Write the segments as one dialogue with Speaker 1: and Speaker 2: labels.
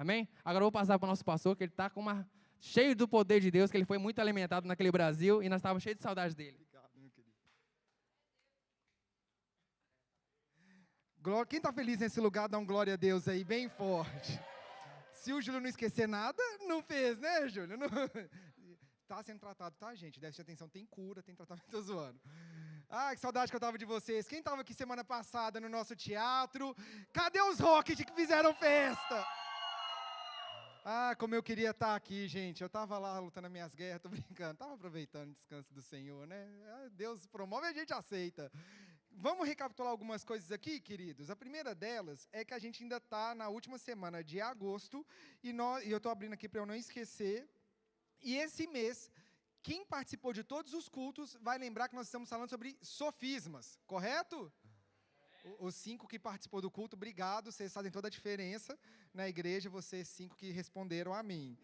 Speaker 1: Amém? Agora eu vou passar para o nosso pastor, que ele está cheio do poder de Deus, que ele foi muito alimentado naquele Brasil e nós estávamos cheios de saudade dele.
Speaker 2: Obrigado, meu querido. Quem está feliz nesse lugar, dá um glória a Deus aí, bem forte. Se o Júlio não esquecer nada, não fez, né, Júlio? Está sendo tratado, tá, gente? Deve ter atenção, tem cura, tem tratamento, tô zoando. Ah, que saudade que eu tava de vocês. Quem estava aqui semana passada no nosso teatro? Cadê os Rocket que fizeram festa? Ah, como eu queria estar aqui, gente. Eu estava lá lutando as minhas guerras, tô brincando. Estava aproveitando o descanso do Senhor, né? Deus promove e a gente aceita. Vamos recapitular algumas coisas aqui, queridos. A primeira delas é que a gente ainda está na última semana de agosto, e eu estou abrindo aqui para eu não esquecer. E esse mês, quem participou de todos os cultos vai lembrar que nós estamos falando sobre sofismas, correto? Os 5 que participou do culto, obrigado, vocês fazem toda a diferença na igreja, vocês 5 que responderam a mim.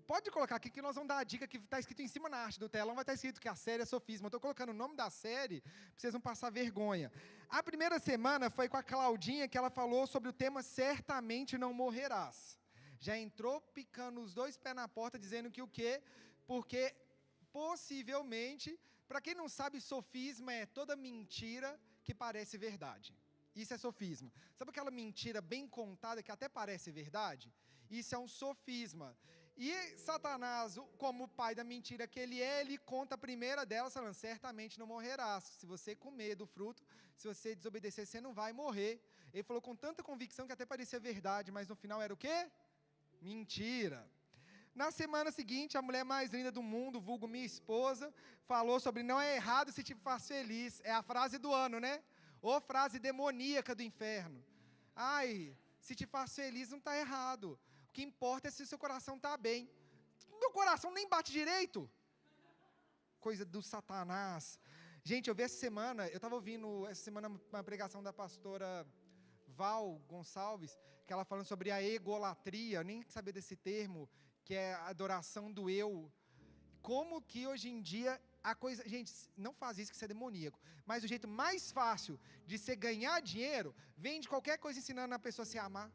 Speaker 2: Pode colocar aqui que nós vamos dar a dica que está escrito em cima na arte do telão, vai estar escrito que a série é sofisma. Eu estou colocando o nome da série, para vocês não passar vergonha. A primeira semana foi com a Claudinha, que ela falou sobre o tema Certamente Não Morrerás. Já entrou picando os 2 pés na porta, dizendo que o quê? Porque, possivelmente, para quem não sabe, sofisma é toda mentira que parece verdade. Isso é sofisma. Sabe aquela mentira bem contada que até parece verdade? Isso é um sofisma. E Satanás, como o pai da mentira que ele conta a primeira delas, falando, certamente não morrerás. Se você comer do fruto, se você desobedecer, você não vai morrer. Ele falou com tanta convicção que até parecia verdade, mas no final era o quê? Mentira. Na semana seguinte, a mulher mais linda do mundo, vulgo minha esposa, falou sobre não é errado se te faz feliz. É a frase do ano, né? Ou frase demoníaca do inferno. Ai, se te faz feliz não está errado. O que importa é se o seu coração está bem. Meu coração nem bate direito. Coisa do Satanás. Gente, eu vi essa semana, eu estava ouvindo essa semana uma pregação da pastora Val Gonçalves, que ela falando sobre a egolatria, eu nem sabia desse termo, que é a adoração do eu. Como que hoje em dia a coisa... Gente, não faz isso que isso é demoníaco. Mas o jeito mais fácil de você ganhar dinheiro, vem de qualquer coisa ensinando a pessoa a se amar.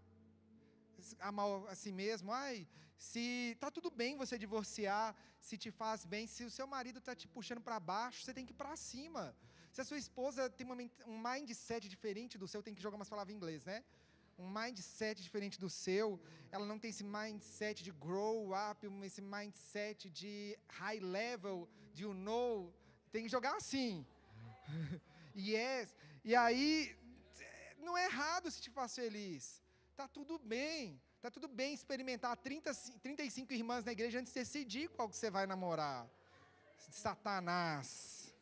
Speaker 2: Amar a si mesmo. Ai, se tá tudo bem você divorciar, se te faz bem, se o seu marido está te puxando para baixo, você tem que ir para cima. Se a sua esposa tem um mindset diferente do seu, tem que jogar umas palavras em inglês, né? Um mindset diferente do seu, ela não tem esse mindset de grow up, esse mindset de high level, de you know, tem que jogar assim. Yes. E aí, não é errado se te faz feliz. Tá tudo bem experimentar 35 irmãs na igreja antes de decidir qual que você vai namorar. Satanás.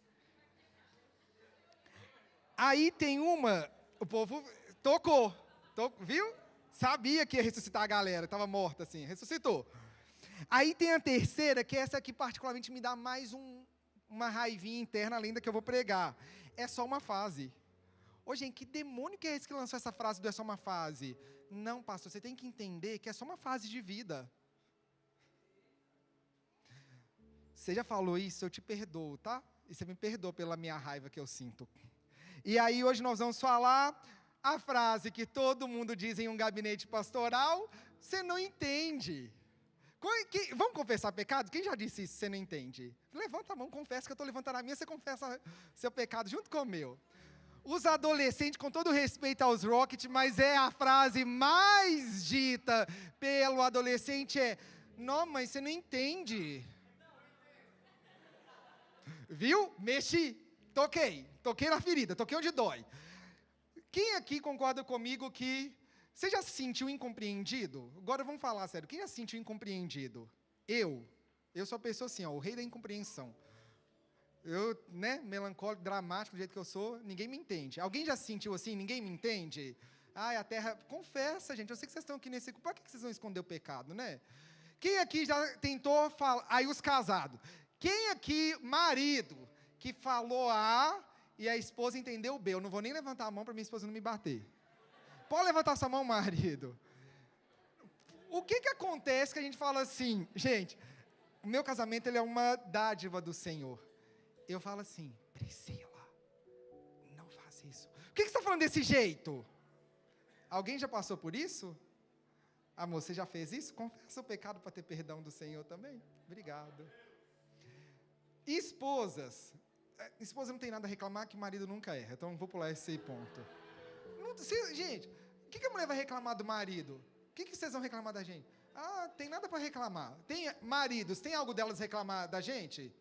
Speaker 2: Aí tem o povo tocou, viu? Sabia que ia ressuscitar a galera, estava morta assim, ressuscitou. Aí tem a terceira, que essa aqui particularmente me dá mais uma raivinha interna, além da que eu vou pregar. É só uma fase. Ô, gente, que demônio que é esse que lançou essa frase do é só uma fase? Não, pastor, você tem que entender que é só uma fase de vida. Você já falou isso, eu te perdoo, tá? E você me perdoa pela minha raiva que eu sinto. E aí hoje nós vamos falar a frase que todo mundo diz em um gabinete pastoral, você não entende. Vamos confessar pecado? Quem já disse isso, você não entende? Levanta a mão, confessa que eu estou levantando a minha, você confessa seu pecado junto com o meu. Os adolescentes, com todo respeito aos Rocket, mas é a frase mais dita pelo adolescente não, mas você não entende. Viu? Mexi, toquei na ferida, toquei onde dói. Quem aqui concorda comigo que você já se sentiu incompreendido? Agora vamos falar sério, quem já se sentiu incompreendido? Eu sou a pessoa assim, o rei da incompreensão. Eu, melancólico, dramático, do jeito que eu sou, ninguém me entende. Alguém já se sentiu assim, ninguém me entende? Ai, a terra... Confessa, gente, eu sei que vocês estão aqui nesse... Por que vocês vão esconder o pecado, né? Quem aqui já tentou falar... Aí os casados. Quem aqui, marido, que falou A e a esposa entendeu B? Eu não vou nem levantar a mão para minha esposa não me bater. Pode levantar sua mão, marido. O que acontece que a gente fala assim... Gente, o meu casamento ele é uma dádiva do Senhor. Eu falo assim, Priscila, não faça isso. Por que você está falando desse jeito? Alguém já passou por isso? Amor, você já fez isso? Confessa o pecado para ter perdão do Senhor também. Obrigado. Esposas. Esposa não tem nada a reclamar, que marido nunca erra. Então, vou pular esse ponto. Gente, o que a mulher vai reclamar do marido? O que vocês vão reclamar da gente? Tem nada para reclamar. Maridos, tem algo delas reclamar da gente?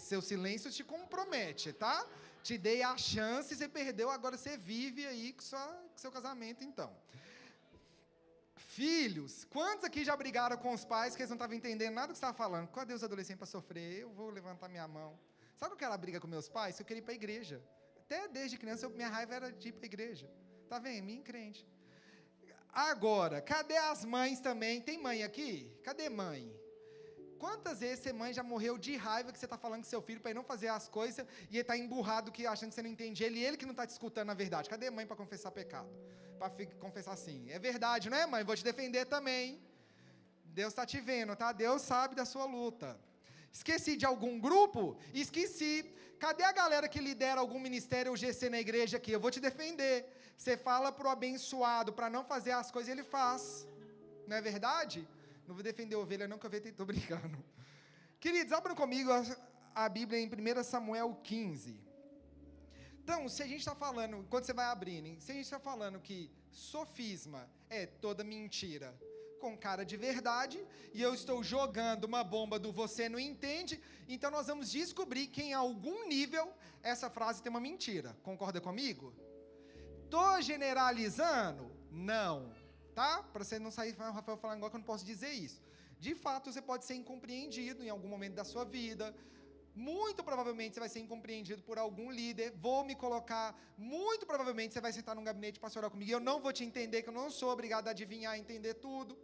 Speaker 2: Seu silêncio te compromete, tá? Te dei a chance, você perdeu, agora você vive aí com seu casamento, então. Filhos, quantos aqui já brigaram com os pais que eles não estavam entendendo nada do que você estava falando? Cadê os adolescentes para sofrer? Eu vou levantar minha mão. Sabe qual era a briga com meus pais? Eu queria ir para a igreja. Até desde criança, minha raiva era de ir para a igreja. Tá vendo? Minha crente. Agora, cadê as mães também? Tem mãe aqui? Cadê mãe? Quantas vezes você, mãe, já morreu de raiva que você está falando com seu filho para ele não fazer as coisas e ele está emburrado, achando que você não entende ele que não está te escutando na verdade? Cadê mãe para confessar pecado? Para confessar assim, é verdade, não é, mãe? Vou te defender também. Deus está te vendo, tá? Deus sabe da sua luta. Esqueci de algum grupo? Esqueci. Cadê a galera que lidera algum ministério ou GC na igreja aqui? Eu vou te defender. Você fala pro abençoado para não fazer as coisas e ele faz. Não é verdade? Não vou defender a ovelha não, que eu estou brincando. Queridos, abram comigo a Bíblia em 1 Samuel 15. Então, se a gente está falando, quando você vai abrindo, se a gente está falando que sofisma é toda mentira com cara de verdade, e eu estou jogando uma bomba do você não entende, então nós vamos descobrir que em algum nível essa frase tem uma mentira. Concorda comigo? Estou generalizando? Não. Tá? Para você não sair, Rafael, falando igual que eu não posso dizer isso. De fato, você pode ser incompreendido em algum momento da sua vida. Muito provavelmente você vai ser incompreendido por algum líder. Vou me colocar, muito provavelmente você vai sentar num gabinete pastoral comigo e eu não vou te entender, que eu não sou obrigado a adivinhar e entender tudo.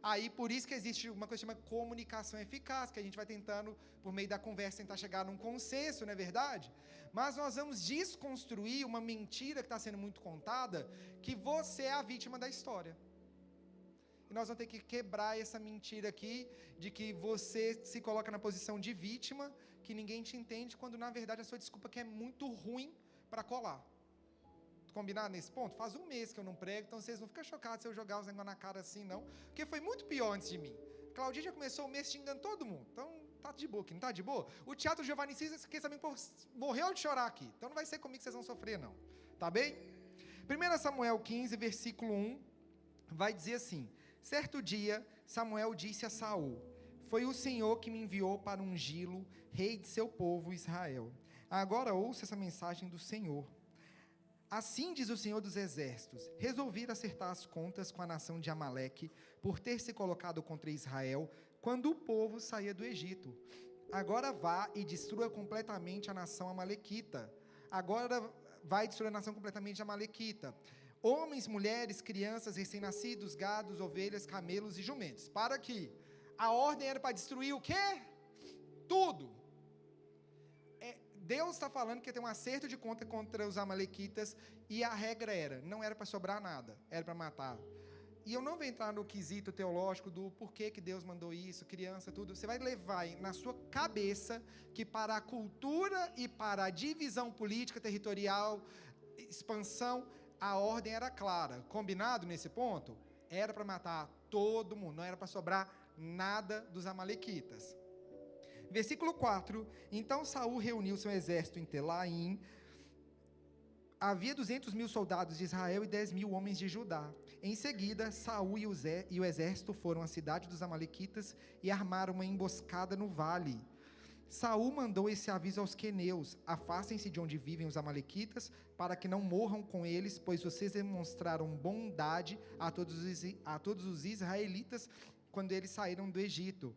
Speaker 2: Aí, por isso que existe uma coisa chamada comunicação eficaz, que a gente vai tentando, por meio da conversa, tentar chegar num consenso, não é verdade? Mas nós vamos desconstruir uma mentira que está sendo muito contada, que você é a vítima da história. E nós vamos ter que quebrar essa mentira aqui, de que você se coloca na posição de vítima, que ninguém te entende, quando na verdade a sua desculpa que é muito ruim para colar. Combinado nesse ponto? Faz um mês que eu não prego, então vocês não ficam chocados se eu jogar os negócios na cara assim, não. Porque foi muito pior antes de mim. Claudinha já começou o mês xingando todo mundo. Então, tá de boa aqui, não tá de boa? O Teatro Giovanni Cis, quem sabe, morreu de chorar aqui. Então não vai ser comigo que vocês vão sofrer, não. Tá bem? 1 Samuel 15, versículo 1, vai dizer assim: certo dia, Samuel disse a Saul: foi o Senhor que me enviou para ungí-lo, rei de seu povo Israel. Agora ouça essa mensagem do Senhor. Assim diz o Senhor dos Exércitos: resolvi acertar as contas com a nação de Amaleque, por ter se colocado contra Israel, quando o povo saía do Egito. Agora vá e destrua completamente a nação amalequita. Agora vai destruir a nação completamente amalequita. Homens, mulheres, crianças, recém-nascidos, gados, ovelhas, camelos e jumentos. Para aqui. A ordem era para destruir o quê? Tudo. Deus está falando que ia ter um acerto de conta contra os amalequitas, e a regra não era para sobrar nada, era para matar. E eu não vou entrar no quesito teológico do porquê que Deus mandou isso, criança, tudo. Você vai levar na sua cabeça que para a cultura e para a divisão política, territorial, expansão, a ordem era clara. Combinado nesse ponto? Era para matar todo mundo, não era para sobrar nada dos amalequitas. Versículo 4, então Saul reuniu seu exército em Telaim. Havia 200.000 soldados de Israel e 10.000 homens de Judá. Em seguida, Saul e o exército foram à cidade dos amalequitas e armaram uma emboscada no vale. Saul mandou esse aviso aos queneus: afastem-se de onde vivem os amalequitas, para que não morram com eles, pois vocês demonstraram bondade a todos os israelitas quando eles saíram do Egito.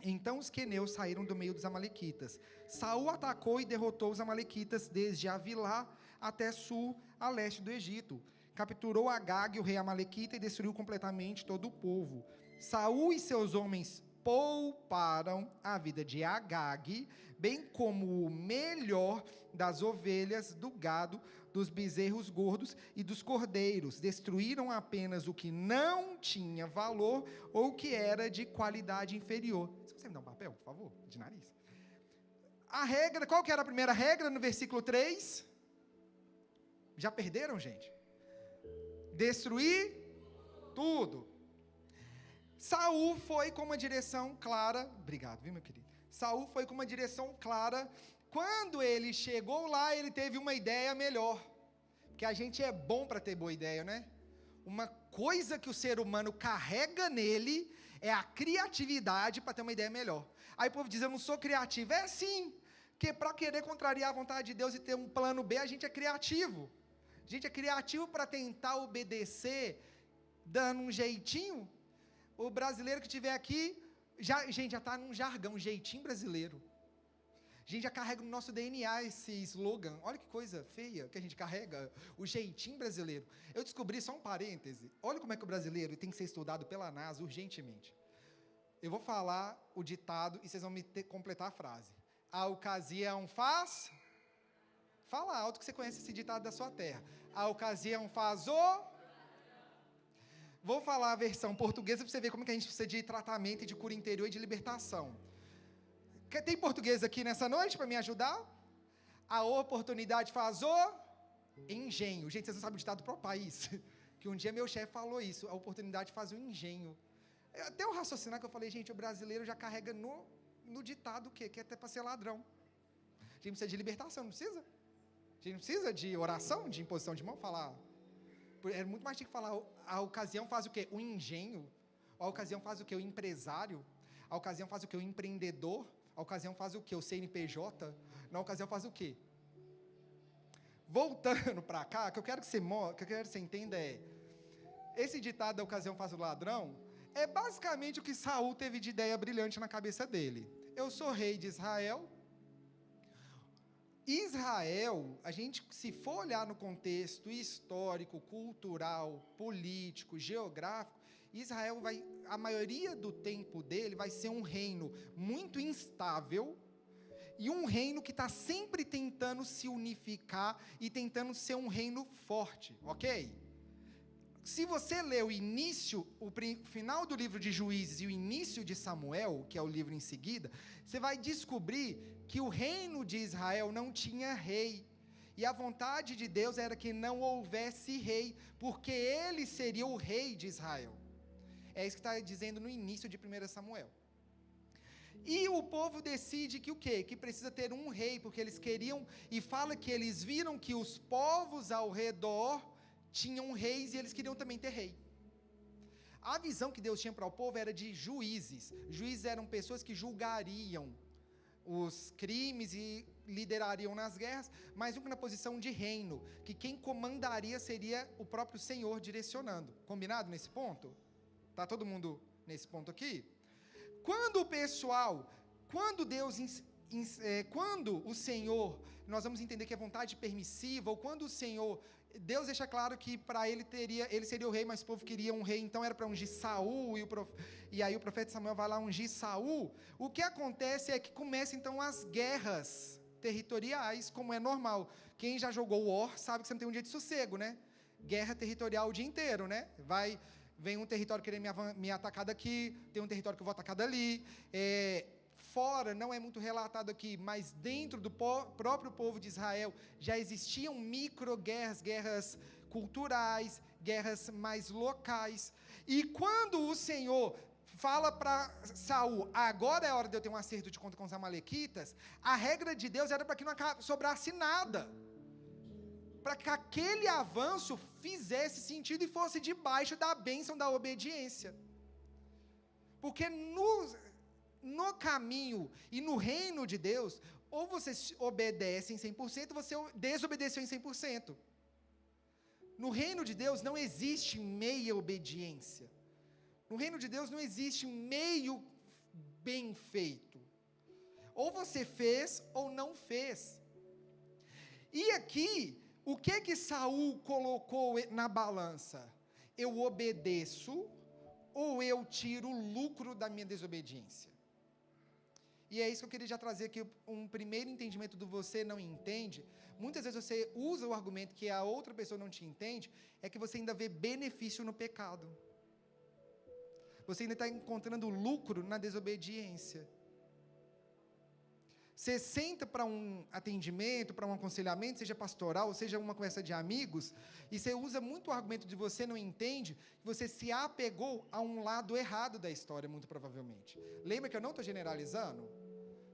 Speaker 2: Então os queneus saíram do meio dos amalequitas. Saul atacou e derrotou os amalequitas desde Avilá até sul, a leste do Egito. Capturou Agag, o rei amalequita, e destruiu completamente todo o povo. Saul e seus homens pouparam a vida de Agag, bem como o melhor das ovelhas, do gado, dos bezerros gordos e dos cordeiros. Destruíram apenas o que não tinha valor ou que era de qualidade inferior. Você me dá um papel, por favor, de nariz? A regra, qual que era a primeira regra no versículo 3? Já perderam, gente? Destruir tudo. Saul foi com uma direção clara, obrigado, viu, meu querido? Saul foi com uma direção clara. Quando ele chegou lá, ele teve uma ideia melhor, porque a gente é bom para ter boa ideia, né? Uma coisa que o ser humano carrega nele é a criatividade para ter uma ideia melhor. Aí o povo diz, eu não sou criativo. É sim, porque para querer contrariar a vontade de Deus e ter um plano B, a gente é criativo. A gente é criativo para tentar obedecer, dando um jeitinho. O brasileiro que estiver aqui, gente, já está num jargão, jeitinho brasileiro. A gente já carrega no nosso DNA esse slogan. Olha que coisa feia que a gente carrega, o jeitinho brasileiro. Eu descobri, só um parêntese, olha como é que o brasileiro tem que ser estudado pela NASA urgentemente. Eu vou falar o ditado e vocês vão me completar a frase. A ocasião faz... Fala alto que você conhece esse ditado da sua terra. A ocasião faz o... Vou falar a versão portuguesa para você ver como que a gente precisa de tratamento e de cura interior e de libertação. Tem português aqui nessa noite para me ajudar? A oportunidade faz o engenho. Gente, vocês não sabem o ditado do próprio país. Que um dia meu chefe falou isso. A oportunidade faz o engenho. Até eu raciocinar que eu falei, gente, o brasileiro já carrega no ditado o quê? Que é até para ser ladrão. A gente precisa de libertação, não precisa? A gente não precisa de oração, de imposição de mão, falar. É muito mais de que falar, a ocasião faz o quê? O engenho. A ocasião faz o quê? O empresário. A ocasião faz o quê? O empreendedor. A ocasião faz o quê? O CNPJ. Na ocasião faz o quê? Voltando para cá, que eu quero que você entenda esse ditado da ocasião faz o ladrão, é basicamente o que Saul teve de ideia brilhante na cabeça dele. Eu sou rei de Israel. Israel, a gente, se for olhar no contexto histórico, cultural, político, geográfico, Israel a maioria do tempo dele vai ser um reino muito instável e um reino que está sempre tentando se unificar e tentando ser um reino forte, ok? Se você ler o final do livro de Juízes e o início de Samuel, que é o livro em seguida, você vai descobrir que o reino de Israel não tinha rei. E a vontade de Deus era que não houvesse rei, porque ele seria o rei de Israel. É isso que está dizendo no início de 1 Samuel. E o povo decide que o quê? Que precisa ter um rei, porque eles queriam, e fala que eles viram que os povos ao redor tinham reis e eles queriam também ter rei. A visão que Deus tinha para o povo era de juízes. Juízes eram pessoas que julgariam os crimes e liderariam nas guerras, mas nunca na posição de reino, que quem comandaria seria o próprio Senhor direcionando. Combinado nesse ponto? Está todo mundo nesse ponto aqui? Quando o Senhor, nós vamos entender que é vontade permissiva, ou quando o Senhor, Deus deixa claro que para ele seria o rei, mas o povo queria um rei, então era para ungir Saul, e aí o profeta Samuel vai lá ungir Saul. O que acontece é que começam então as guerras territoriais, como é normal. Quem já jogou War sabe que você não tem um dia de sossego, né? Guerra territorial o dia inteiro, né? Vem um território querendo me atacar daqui, tem um território que eu vou atacar dali. Fora, não é muito relatado aqui, mas dentro do próprio povo de Israel já existiam micro-guerras, guerras culturais, guerras mais locais. E quando o Senhor fala para Saul, agora é hora de eu ter um acerto de conta com os amalequitas, a regra de Deus era para que não sobrasse nada. Para que aquele avanço fizesse sentido e fosse debaixo da bênção da obediência. Porque no caminho e no reino de Deus, ou você obedece em 100%, ou você desobedeceu em 100%. No reino de Deus não existe meia obediência. No reino de Deus não existe meio bem feito. Ou você fez ou não fez. E aqui, o que Saul colocou na balança? Eu obedeço ou eu tiro o lucro da minha desobediência? E é isso que eu queria já trazer aqui, um primeiro entendimento do você não entende. Muitas vezes você usa o argumento que a outra pessoa não te entende, é que você ainda vê benefício no pecado. Você ainda está encontrando lucro na desobediência. Você senta para um atendimento, para um aconselhamento, seja pastoral, seja uma conversa de amigos, e você usa muito o argumento de você não entende, que você se apegou a um lado errado da história, muito provavelmente. Lembra que eu não estou generalizando?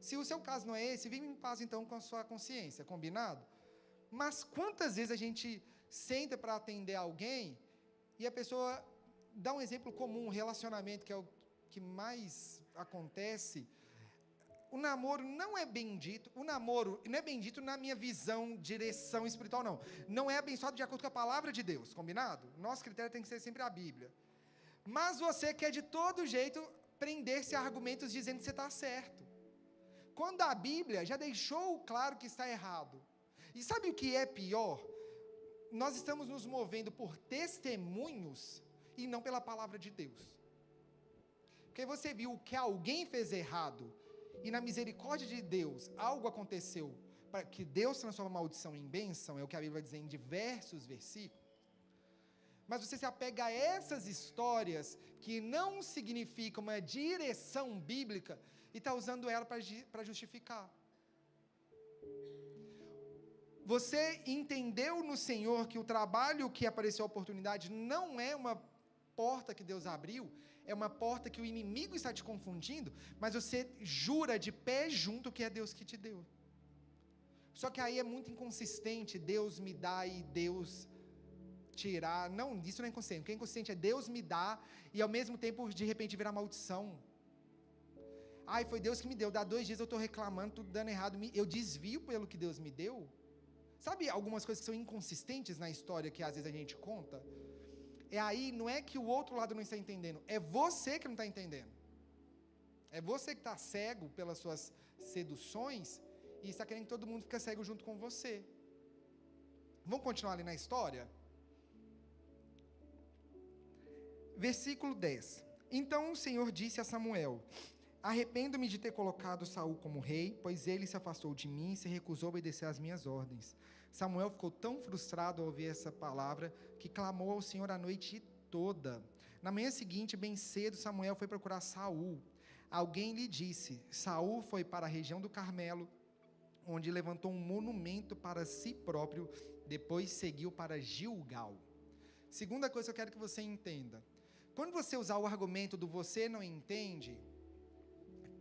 Speaker 2: Se o seu caso não é esse, vive em paz então com a sua consciência, combinado? Mas quantas vezes a gente senta para atender alguém, e a pessoa dá um exemplo comum, um relacionamento, que é o que mais acontece. O namoro não é bendito, o namoro não é bendito na minha visão, direção espiritual, não. Não é abençoado de acordo com a palavra de Deus, combinado? Nosso critério tem que ser sempre a Bíblia. Mas você quer de todo jeito prender-se a argumentos dizendo que você está certo. Quando a Bíblia já deixou claro que está errado. E sabe o que é pior? Nós estamos nos movendo por testemunhos e não pela palavra de Deus. Porque você viu que alguém fez errado, e na misericórdia de Deus, algo aconteceu, para que Deus transforma a maldição em bênção, é o que a Bíblia vai dizer em diversos versículos, mas você se apega a essas histórias, que não significam uma direção bíblica, e está usando ela para justificar. Você entendeu no Senhor que o trabalho que apareceu a oportunidade não é uma porta que Deus abriu, é uma porta que o inimigo está te confundindo, mas você jura de pé junto que é Deus que te deu. Só que aí é muito inconsistente, Deus me dá e Deus tirar. Não, isso não é inconsistente. O que é inconsistente é Deus me dá e ao mesmo tempo de repente virar maldição. Ai, foi Deus que me deu, dá 2 dias eu estou reclamando, tudo dando errado, eu desvio pelo que Deus me deu. Sabe algumas coisas que são inconsistentes na história que às vezes a gente conta? É aí, não é que o outro lado não está entendendo, é você que não está entendendo. É você que está cego pelas suas seduções e está querendo que todo mundo fique cego junto com você. Vamos continuar ali na história? Versículo 10. Então o Senhor disse a Samuel: arrependo-me de ter colocado Saul como rei, pois ele se afastou de mim e se recusou a obedecer às minhas ordens. Samuel ficou tão frustrado ao ouvir essa palavra, que clamou ao Senhor a noite toda. Na manhã seguinte, bem cedo, Samuel foi procurar Saul. Alguém lhe disse: Saul foi para a região do Carmelo, onde levantou um monumento para si próprio, depois seguiu para Gilgal. Segunda coisa que eu quero que você entenda: quando você usar o argumento do você não entende,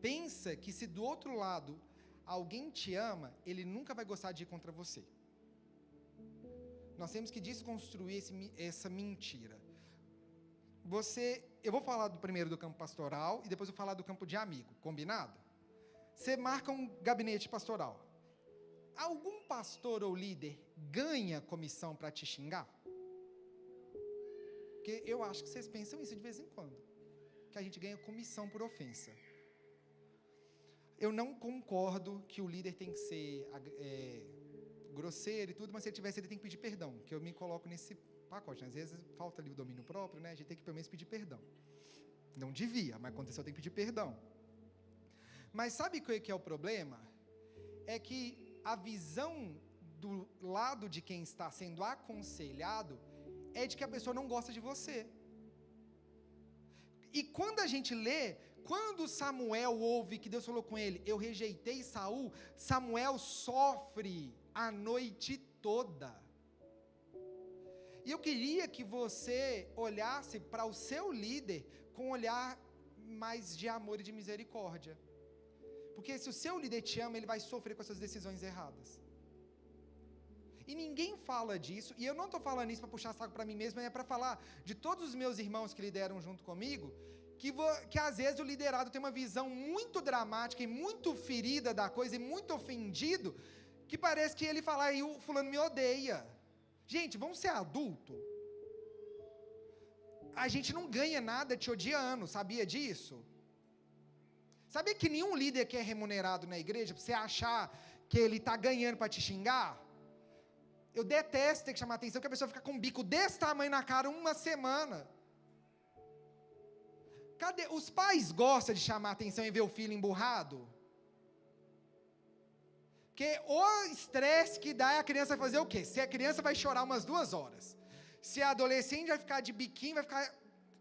Speaker 2: pensa que se do outro lado alguém te ama, ele nunca vai gostar de ir contra você. Nós temos que desconstruir essa mentira. Eu vou falar primeiro do campo pastoral e depois eu vou falar do campo de amigo, combinado? Você marca um gabinete pastoral. Algum pastor ou líder ganha comissão para te xingar? Porque eu acho que vocês pensam isso de vez em quando, que a gente ganha comissão por ofensa. Eu não concordo que o líder tem que ser grosseiro e tudo, mas se ele tivesse, ele tem que pedir perdão, que eu me coloco nesse pacote, né? Às vezes falta ali o domínio próprio, né? A gente tem que pelo menos pedir perdão. Não devia, mas aconteceu, tem que pedir perdão. Mas sabe o que é o problema? É que a visão do lado de quem está sendo aconselhado é de que a pessoa não gosta de você. E quando a gente lê, quando Samuel ouve que Deus falou com ele, eu rejeitei Saul, Samuel sofre a noite toda. E eu queria que você olhasse para o seu líder com um olhar mais de amor e de misericórdia. Porque se o seu líder te ama, ele vai sofrer com as suas decisões erradas. E ninguém fala disso, e eu não estou falando isso para puxar saco para mim mesmo, é para falar de todos os meus irmãos que lideram junto comigo, que às vezes o liderado tem uma visão muito dramática e muito ferida da coisa, e muito ofendido, que parece que ele fala, aí o fulano me odeia. Gente, vamos ser adulto. A gente não ganha nada te odiando, sabia disso? Sabia que nenhum líder que é remunerado na igreja, para você achar que ele está ganhando para te xingar? Eu detesto ter que chamar atenção, que a pessoa fica com um bico desse tamanho na cara uma semana. Cadê? Os pais gostam de chamar atenção e ver o filho emburrado? Porque o estresse que dá é a criança fazer o quê? Se a criança vai chorar umas 2 horas, se a adolescente vai ficar de biquinho, vai ficar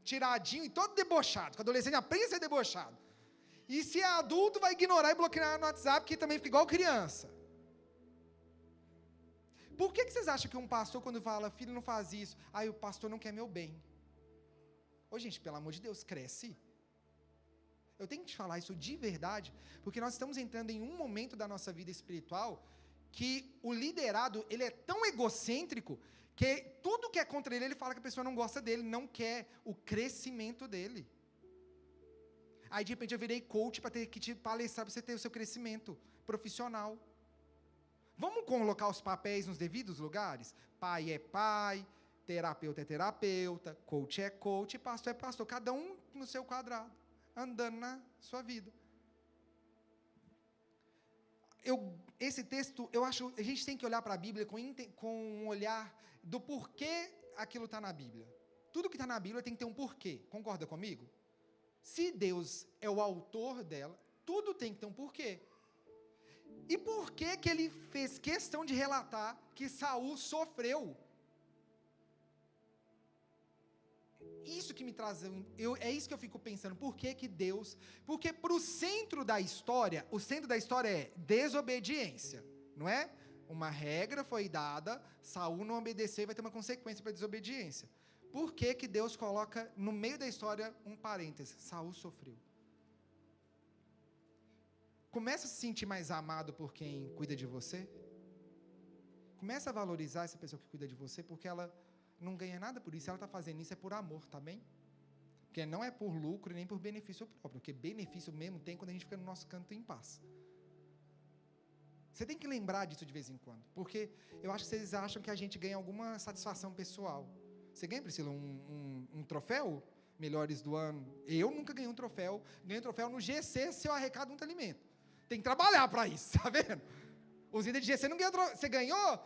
Speaker 2: tiradinho e todo debochado, porque a adolescente aprende a ser debochado. E se é adulto, vai ignorar e bloquear no WhatsApp, que também fica igual criança. Por que vocês acham que um pastor, quando fala, filho, não faz isso, aí o pastor não quer meu bem? Ô gente, pelo amor de Deus, cresce. Eu tenho que te falar isso de verdade, porque nós estamos entrando em um momento da nossa vida espiritual, que o liderado, ele é tão egocêntrico, que tudo que é contra ele, ele fala que a pessoa não gosta dele, não quer o crescimento dele. Aí de repente eu virei coach para ter que te palestrar, para você ter o seu crescimento profissional. Vamos colocar os papéis nos devidos lugares? Pai é pai, terapeuta é terapeuta, coach é coach, pastor é pastor, cada um no seu quadrado, andando na sua vida. Esse texto, eu acho, a gente tem que olhar para a Bíblia com um olhar do porquê aquilo está na Bíblia. Tudo que está na Bíblia tem que ter um porquê, concorda comigo? Se Deus é o autor dela, tudo tem que ter um porquê. E por que que ele fez questão de relatar que Saul sofreu? Isso que me traz, é isso que eu fico pensando, por que que Deus, porque para o centro da história é desobediência, não é? Uma regra foi dada, Saul não obedeceu e vai ter uma consequência para a desobediência. Por que que Deus coloca no meio da história um parêntese? Saul sofreu. Começa a se sentir mais amado por quem cuida de você. Começa a valorizar essa pessoa que cuida de você, porque ela não ganha nada por isso, ela está fazendo isso por amor, tá bem? Porque não é por lucro nem por benefício próprio, porque benefício mesmo tem quando a gente fica no nosso canto em paz. Você tem que lembrar disso de vez em quando, porque eu acho que vocês acham que a gente ganha alguma satisfação pessoal. Você ganha, Priscila, um troféu? Melhores do ano? Eu nunca ganhei um troféu. Ganhei um troféu no GC se eu arrecado muito alimento. Tem que trabalhar para isso, tá vendo? Os líderes de GC não ganham troféu. Você ganhou?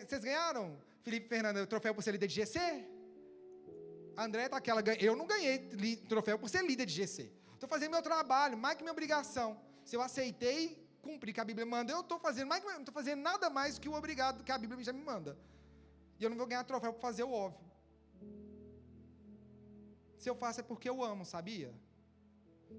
Speaker 2: Vocês ganharam? Felipe e Fernanda, o troféu por ser líder de GC? A André tá aquela, eu não ganhei troféu por ser líder de GC. Estou fazendo meu trabalho, mais que minha obrigação. Se eu aceitei cumprir o que a Bíblia manda, eu estou fazendo, mais que, não estou fazendo nada mais que o obrigado que a Bíblia já me manda. E eu não vou ganhar troféu por fazer o óbvio. Se eu faço é porque eu amo, sabia?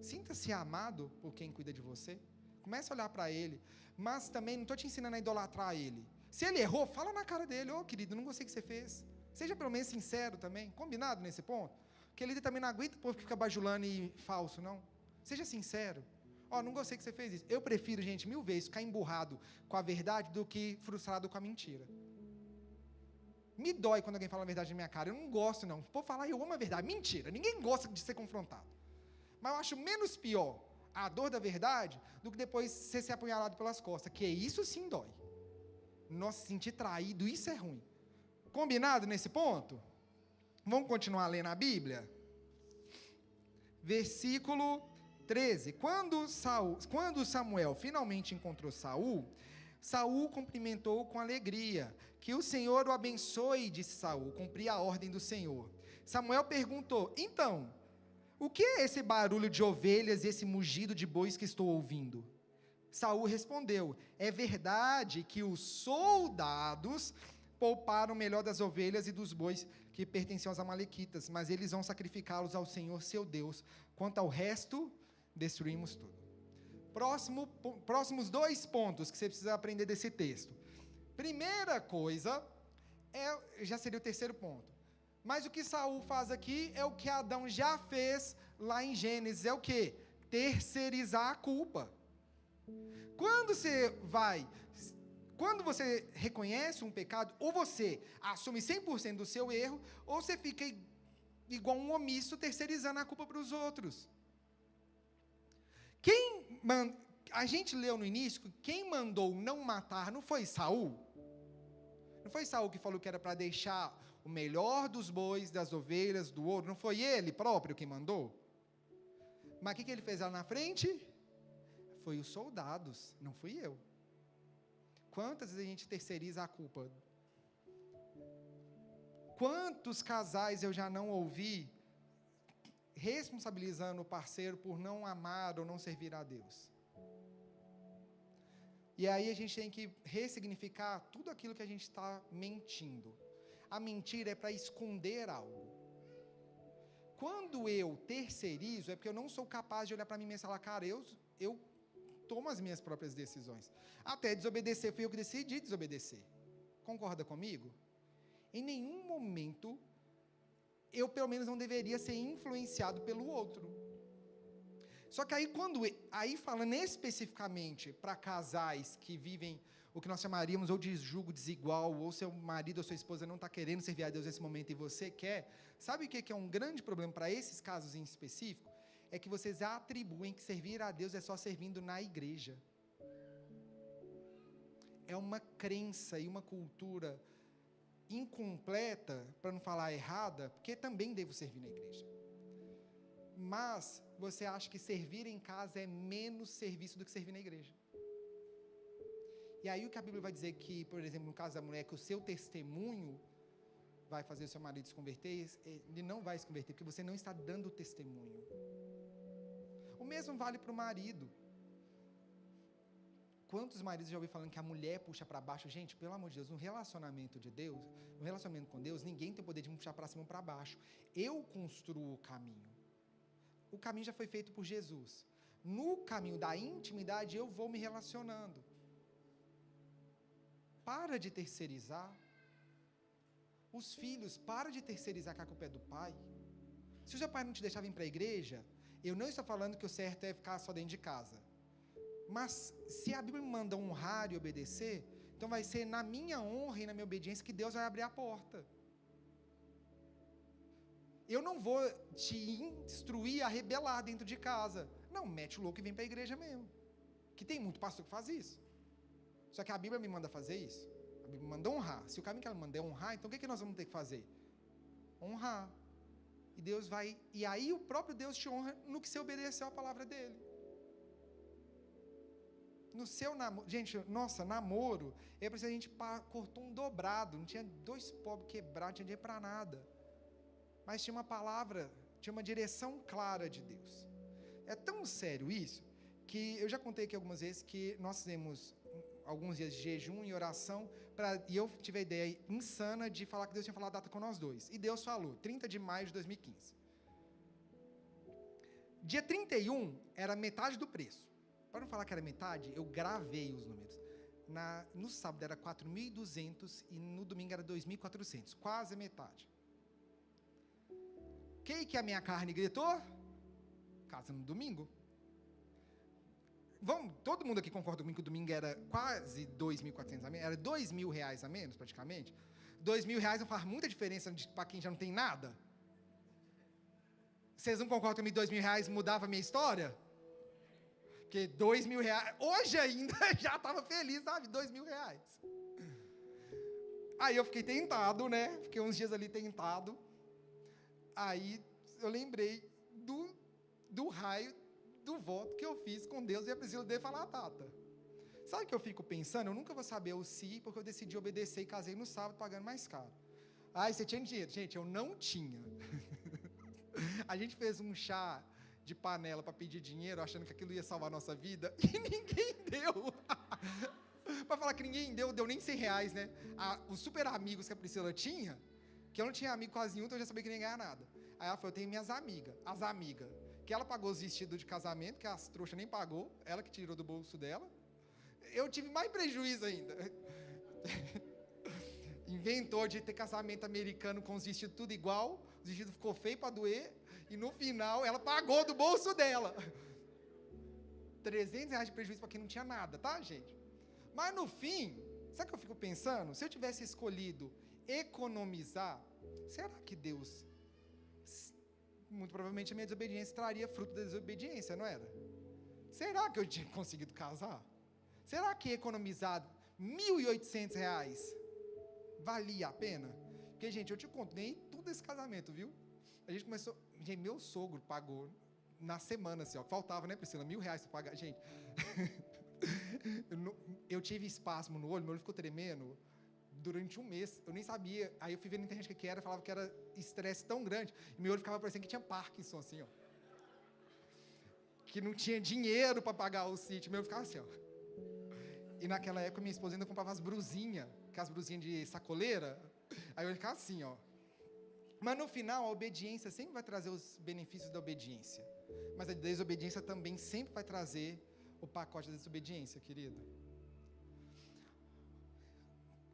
Speaker 2: Sinta-se amado por quem cuida de você. Comece a olhar para ele. Mas também não estou te ensinando a idolatrar ele. Se ele errou, fala na cara dele. Ô, querido, não gostei que você fez. Seja pelo menos sincero também. Combinado nesse ponto? Porque ele também não aguenta o povo que fica bajulando e falso, não. Seja sincero. Ó, não gostei que você fez isso. Eu prefiro, gente, 1000 vezes ficar emburrado com a verdade do que frustrado com a mentira. Me dói quando alguém fala a verdade na minha cara. Eu não gosto, não. O povo fala, eu amo a verdade. Mentira. Ninguém gosta de ser confrontado. Mas eu acho menos pior a dor da verdade do que depois você ser apunhalado pelas costas. Que isso sim dói. Nossa, sentir traído, isso é ruim. Combinado nesse ponto? Vamos continuar lendo a Bíblia? Versículo 13. Quando Samuel finalmente encontrou Saul cumprimentou com alegria. Que o Senhor o abençoe, disse Saul, cumprir a ordem do Senhor. Samuel perguntou, então, o que é esse barulho de ovelhas e esse mugido de bois que estou ouvindo? Saul respondeu, é verdade que os soldados pouparam o melhor das ovelhas e dos bois que pertenciam aos amalequitas, mas eles vão sacrificá-los ao Senhor seu Deus. Quanto ao resto, destruímos tudo. Próximos 2 pontos que você precisa aprender desse texto. Primeira coisa, já seria o 3º ponto. Mas o que Saul faz aqui é o que Adão já fez lá em Gênesis, é o quê? Terceirizar a culpa. Quando você reconhece um pecado, ou você assume 100% do seu erro, ou você fica igual um omisso, terceirizando a culpa para os outros. A gente leu no início que quem mandou não matar não foi Saul? Não foi Saul que falou que era para deixar o melhor dos bois, das ovelhas, do ouro? Não foi ele próprio que mandou? Mas o que ele fez lá na frente? Foi os soldados, não fui eu. Quantas vezes a gente terceiriza a culpa? Quantos casais eu já não ouvi responsabilizando o parceiro por não amar ou não servir a Deus? E aí a gente tem que ressignificar tudo aquilo que a gente está mentindo. A mentira é para esconder algo. Quando eu terceirizo, é porque eu não sou capaz de olhar para mim mesmo e falar, cara, eu tomo as minhas próprias decisões. Até desobedecer, fui eu que decidi desobedecer. Concorda comigo? Em nenhum momento, eu pelo menos não deveria ser influenciado pelo outro. Só que aí falando especificamente para casais que vivem o que nós chamaríamos ou de julgo desigual, ou seu marido ou sua esposa não está querendo servir a Deus nesse momento e você quer, sabe o que é um grande problema para esses casos em específico? É que vocês atribuem que servir a Deus é só servindo na igreja. É uma crença e uma cultura incompleta, para não falar errada, porque também devo servir na igreja. Mas você acha que servir em casa é menos serviço do que servir na igreja. E aí o que a Bíblia vai dizer que, por exemplo, no caso da mulher, que o seu testemunho vai fazer o seu marido se converter, ele não vai se converter, porque você não está dando testemunho. O mesmo vale para o marido. Quantos maridos já ouviram falando que a mulher puxa para baixo? Gente, pelo amor de Deus, no relacionamento de Deus, no relacionamento com Deus, ninguém tem o poder de me puxar para cima ou para baixo. Eu construo o caminho. O caminho já foi feito por Jesus. No caminho da intimidade, eu vou me relacionando. Para de terceirizar. Os filhos, para de terceirizar que a culpa é do pai. Se o seu pai não te deixava vir para a igreja, eu não estou falando que o certo é ficar só dentro de casa. Mas se a Bíblia me manda honrar e obedecer, então vai ser na minha honra e na minha obediência que Deus vai abrir a porta. Eu não vou te instruir a rebelar dentro de casa. Não, mete o louco e vem para a igreja mesmo. Que tem muito pastor que faz isso. Só que a Bíblia me manda fazer isso. A Bíblia me manda honrar. Se o caminho que ela me manda é honrar, então o que nós vamos ter que fazer? Honrar. E Deus vai... E aí o próprio Deus te honra no que você obedeceu à palavra dele. No seu namoro... Gente, nossa, namoro... É por isso que a gente cortou um dobrado. Não tinha 2 pobres quebrados, não tinha dinheiro para nada. Mas tinha uma palavra, tinha uma direção clara de Deus. É tão sério isso, que eu já contei aqui algumas vezes que nós fizemos alguns dias de jejum e oração, e eu tive a ideia insana de falar que Deus tinha falado a data com nós dois. E Deus falou, 30 de maio de 2015. Dia 31 era metade do preço. Para não falar que era metade, eu gravei os números. No sábado era 4.200 e no domingo era 2.400, quase metade. Quem que a minha carne gritou? Casa no domingo. Todo mundo aqui concorda comigo que o domingo era quase 2.400 a menos? Era R$2.000 a menos, praticamente? R$2.000 não faz muita diferença para quem já não tem nada? Vocês não concordam comigo que R$2.000 mudava a minha história? Porque R$2.000, hoje ainda já estava feliz, sabe? R$2.000. Aí eu fiquei tentado, né? Fiquei uns dias ali tentado. Aí eu lembrei do raio do voto que eu fiz com Deus e a Priscila dele falar a data. Sabe o que eu fico pensando? Eu nunca vou saber o se, porque eu decidi obedecer e casei no sábado pagando mais caro. Ai, você tinha dinheiro? Gente, eu não tinha. A gente fez um chá de panela para pedir dinheiro, achando que aquilo ia salvar a nossa vida, e ninguém deu. Para falar que ninguém deu nem R$100, né? Os super amigos que a Priscila tinha, que eu não tinha amigo quase nenhum, então eu já sabia que nem ganhar nada. Aí ela falou, eu tenho minhas amigas, as amigas, que ela pagou os vestidos de casamento, que as trouxas nem pagou, ela que tirou do bolso dela. Eu tive mais prejuízo ainda. Inventou de ter casamento americano com os vestidos tudo igual, os vestidos ficou feio para doer, e no final ela pagou do bolso dela. R$300 de prejuízo para quem não tinha nada, tá, gente? Mas no fim, sabe o que eu fico pensando? Se eu tivesse escolhido economizar, será que Deus, muito provavelmente a minha desobediência traria fruto da desobediência, não era? Será que eu tinha conseguido casar? Será que economizar R$1.800 valia a pena? Porque, gente, eu te conto, nem tudo esse casamento, viu? A gente começou, gente, meu sogro pagou na semana, assim, ó, faltava, né, Priscila, R$1.000 para pagar, gente. Eu tive espasmo no olho, meu olho ficou tremendo durante um mês, eu nem sabia, aí eu fui ver na internet o que era, falava que era estresse tão grande, e meu olho ficava parecendo que tinha Parkinson, assim, ó, que não tinha dinheiro para pagar o sítio, meu olho ficava assim, ó, e naquela época minha esposa ainda comprava as brusinhas, aquelas brusinhas de sacoleira, aí eu ficava assim, ó, Mas no final, a obediência sempre vai trazer os benefícios da obediência. Mas a desobediência também sempre vai trazer o pacote da desobediência, querido.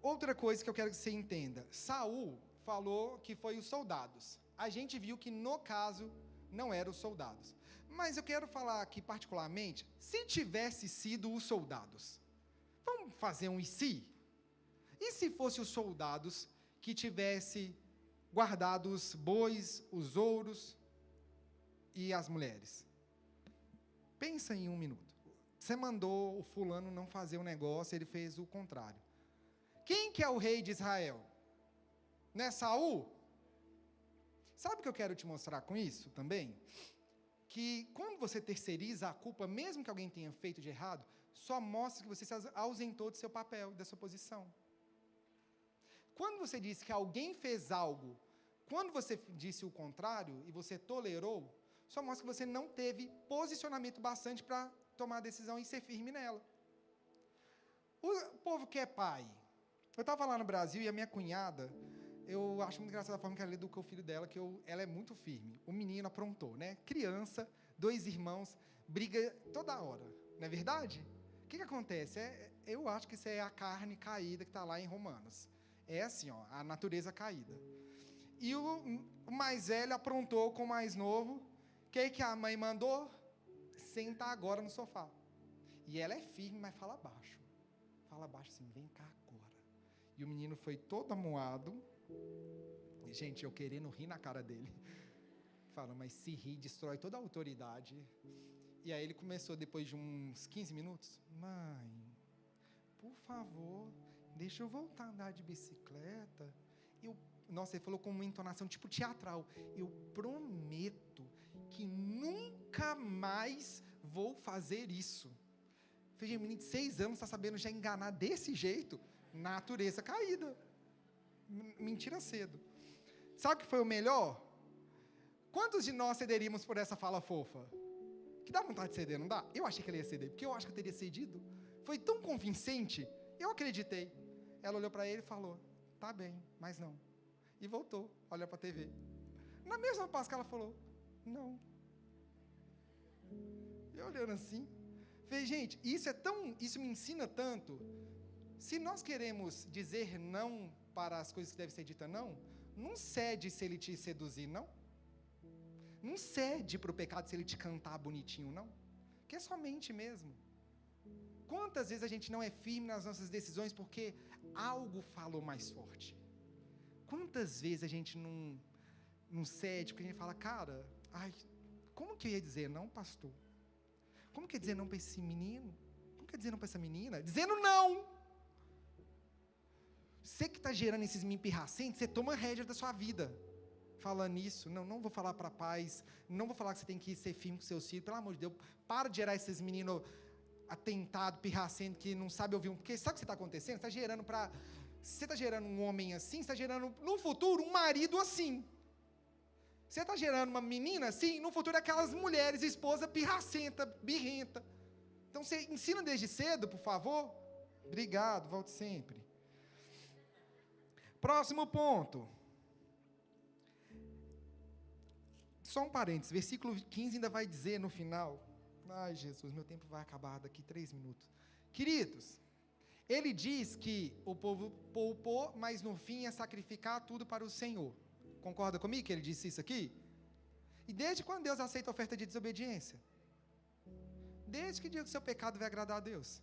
Speaker 2: Outra coisa que eu quero que você entenda. Saul falou que foi os soldados. A gente viu que no caso não eram os soldados. Mas eu quero falar aqui particularmente, se tivesse sido os soldados. Vamos fazer um e se? E se fosse os soldados que tivesse guardado os bois, os ouros e as mulheres? Pensa em um minuto. Você mandou o fulano não fazer um negócio, ele fez o contrário. Quem que é o rei de Israel? Não é Saul? Sabe o que eu quero te mostrar com isso também? Que quando você terceiriza a culpa, mesmo que alguém tenha feito de errado, só mostra que você se ausentou do seu papel, da sua posição. Quando você diz que alguém fez algo, quando você disse o contrário e você tolerou, só mostra que você não teve posicionamento bastante para tomar a decisão e ser firme nela. O povo que é pai. Eu estava lá no Brasil e a minha cunhada, eu acho muito engraçada a forma que ela educou o filho dela, que ela é muito firme. O menino aprontou, né? Criança, 2 irmãos, briga toda hora, não é verdade? O que acontece? Eu acho que isso é a carne caída que está lá em Romanos. É assim, ó, a natureza caída. E o mais velho aprontou com o mais novo. O que a mãe mandou? Senta agora no sofá. E ela é firme, mas fala baixo. Fala baixo assim, vem cá agora. E o menino foi todo amuado. Gente, eu querendo rir na cara dele. Fala, mas se rir, destrói toda a autoridade. E aí ele começou, depois de uns 15 minutos. Mãe, por favor, deixa eu voltar a andar de bicicleta. Nossa, ele falou com uma entonação tipo teatral. Eu prometo que nunca mais vou fazer isso. Falei, menino de 6 anos está sabendo já enganar desse jeito? Natureza caída. Mentira cedo. Sabe o que foi o melhor? Quantos de nós cederíamos por essa fala fofa? Que dá vontade de ceder, não dá? Eu achei que ele ia ceder, porque eu acho que eu teria cedido. Foi tão convincente, eu acreditei. Ela olhou para ele e falou, tá bem, mas não. E voltou, olhou para a TV. Na mesma paz que ela falou, não. Eu olhando assim, falei, gente, isso me ensina tanto. Se nós queremos dizer não para as coisas que devem ser ditas não cede se ele te seduzir, não. Não cede para o pecado se ele te cantar bonitinho, não. Que é somente mesmo. Quantas vezes a gente não é firme nas nossas decisões porque algo falou mais forte? Quantas vezes a gente não cede porque a gente fala, cara, como que eu ia dizer não, pastor? Como que eu ia dizer não para esse menino? Como que eu ia dizer não para essa menina? Dizendo não! Você que está gerando esses empirracentes, você toma a rédea da sua vida. Falando isso, não vou falar para pais, não vou falar que você tem que ser firme com seus filhos, pelo amor de Deus, para de gerar esses meninos atentados, pirracento, que não sabe ouvir porque sabe o que está acontecendo? Você está gerando um homem assim, você está gerando, no futuro, um marido assim. Você está gerando uma menina assim, no futuro, aquelas mulheres, esposa pirracenta, birrenta. Então, você ensina desde cedo, por favor. Obrigado, volte sempre. Próximo ponto. Só um parênteses, versículo 15 ainda vai dizer no final. Ai, Jesus, meu tempo vai acabar daqui 3 minutos. Queridos, ele diz que o povo poupou, mas no fim ia sacrificar tudo para o Senhor. Concorda comigo que ele disse isso aqui? E desde quando Deus aceita a oferta de desobediência? Desde que dia que o seu pecado vai agradar a Deus.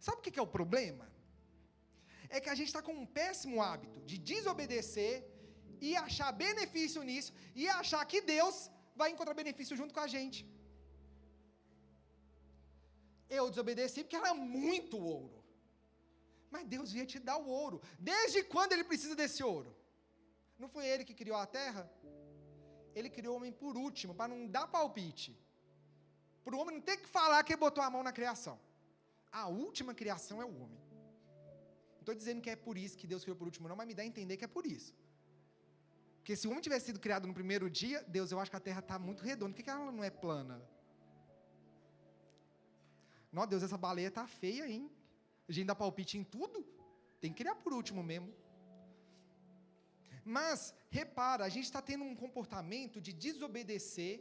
Speaker 2: Sabe o que é o problema? É que a gente está com um péssimo hábito de desobedecer e achar benefício nisso, e achar que Deus vai encontrar benefício junto com a gente. Eu desobedeci porque era muito ouro. Mas Deus ia te dar o ouro. Desde quando ele precisa desse ouro? Não foi ele que criou a terra? Ele criou o homem por último, para não dar palpite. Para o homem não ter que falar que ele botou a mão na criação. A última criação é o homem. Não estou dizendo que é por isso que Deus criou por último, não, mas me dá a entender que é por isso. Porque se o homem tivesse sido criado no primeiro dia, Deus, eu acho que a terra está muito redonda. Por que ela não é plana? Não, Deus, essa baleia está feia, hein? A gente dá palpite em tudo. Tem que criar por último mesmo. Mas, repara, a gente está tendo um comportamento de desobedecer,